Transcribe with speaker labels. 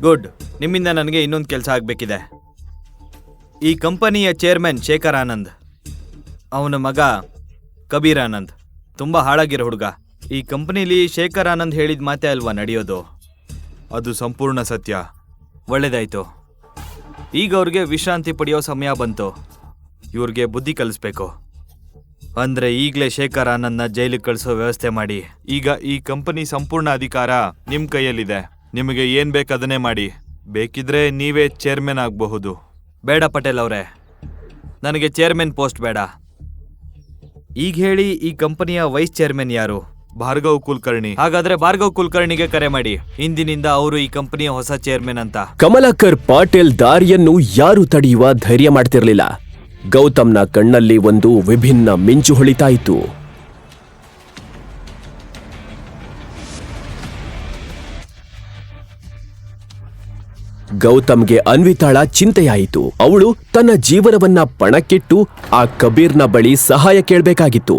Speaker 1: Good. ನಿಮ್ಮಿಂದ ನನಗೆ ಇನ್ನೊಂದು ಕೆಲಸ ಆಗಬೇಕಿದೆ. ಈ ಕಂಪನಿಯ ಚೇರ್ಮನ್ ಶೇಖರ್ ಆನಂದ್, ಅವನ ಮಗ ಕಬೀರ್ ಆನಂದ್ ತುಂಬ ಹಾಳಾಗಿರೋ ಹುಡುಗ. ಈ ಕಂಪನಿಲಿ ಶೇಖರ್ ಆನಂದ್ ಹೇಳಿದ ಮಾತೇ ಅಲ್ವಾ ನಡೆಯೋದು? ಅದು ಸಂಪೂರ್ಣ ಸತ್ಯ. ಒಳ್ಳೇದಾಯ್ತು. ಈಗ ಅವ್ರಿಗೆ ವಿಶ್ರಾಂತಿ ಪಡೆಯೋ ಸಮಯ ಬಂತು. ಇವ್ರಿಗೆ ಬುದ್ಧಿ ಕಲಿಸ್ಬೇಕು. ಅಂದರೆ ಈಗಲೇ ಶೇಖರ್ ಆನಂದ್ನ ಜೈಲಿಗೆ ಕಳಿಸೋ ವ್ಯವಸ್ಥೆ ಮಾಡಿ. ಈಗ ಈ ಕಂಪನಿ ಸಂಪೂರ್ಣ ಅಧಿಕಾರ ನಿಮ್ಮ ಕೈಯಲ್ಲಿದೆ. ನಿಮಗೆ ಏನು ಬೇಕು ಅದನ್ನೇ ಮಾಡಿ. ಬೇಕಿದ್ರೆ ನೀವೇ ಚೇರ್ಮನ್ ಆಗಬಹುದು. ಬೇಡ ಪಟೇಲ್ ಅವರೇ, ನನಗೆ ಚೇರ್ಮನ್ ಪೋಸ್ಟ್ ಬೇಡ. ಈಗ ಹೇಳಿ, ಈ ಕಂಪನಿಯ ವೈಸ್ ಚೇರ್ಮನ್ ಯಾರು? ಭಾರ್ಗವ್ ಕುಲಕರ್ಣಿ. ಹಾಗಾದ್ರೆ ಭಾರ್ಗವ್ ಕುಲಕರ್ಣಿಗೆ ಕರೆ ಮಾಡಿ. ಇಂದಿನಿಂದ ಅವರು ಈ ಕಂಪನಿಯ ಹೊಸ ಚೇರ್ಮನ್ ಅಂತ.
Speaker 2: ಕಮಲಾಕರ್ ಪಾಟೀಲ್ ದಾರಿಯನ್ನು ಯಾರು ತಡೆಯುವ ಧೈರ್ಯ ಮಾಡ್ತಿರ್ಲಿಲ್ಲ. ಗೌತಮ್ನ ಕಣ್ಣಲ್ಲಿ ಒಂದು ವಿಭಿನ್ನ ಮಿಂಚು ಹೊಳಿತಾಯಿತು. ಗೌತಮ್ಗೆ ಅನ್ವಿತಾಳ ಚಿಂತೆಯಾಯಿತು. ಅವಳು ತನ್ನ ಜೀವನವನ್ನ ಪಣಕ್ಕಿಟ್ಟು ಆ ಕಬೀರ್ನ ಬಳಿ ಸಹಾಯ ಕೇಳಬೇಕಾಗಿತ್ತು.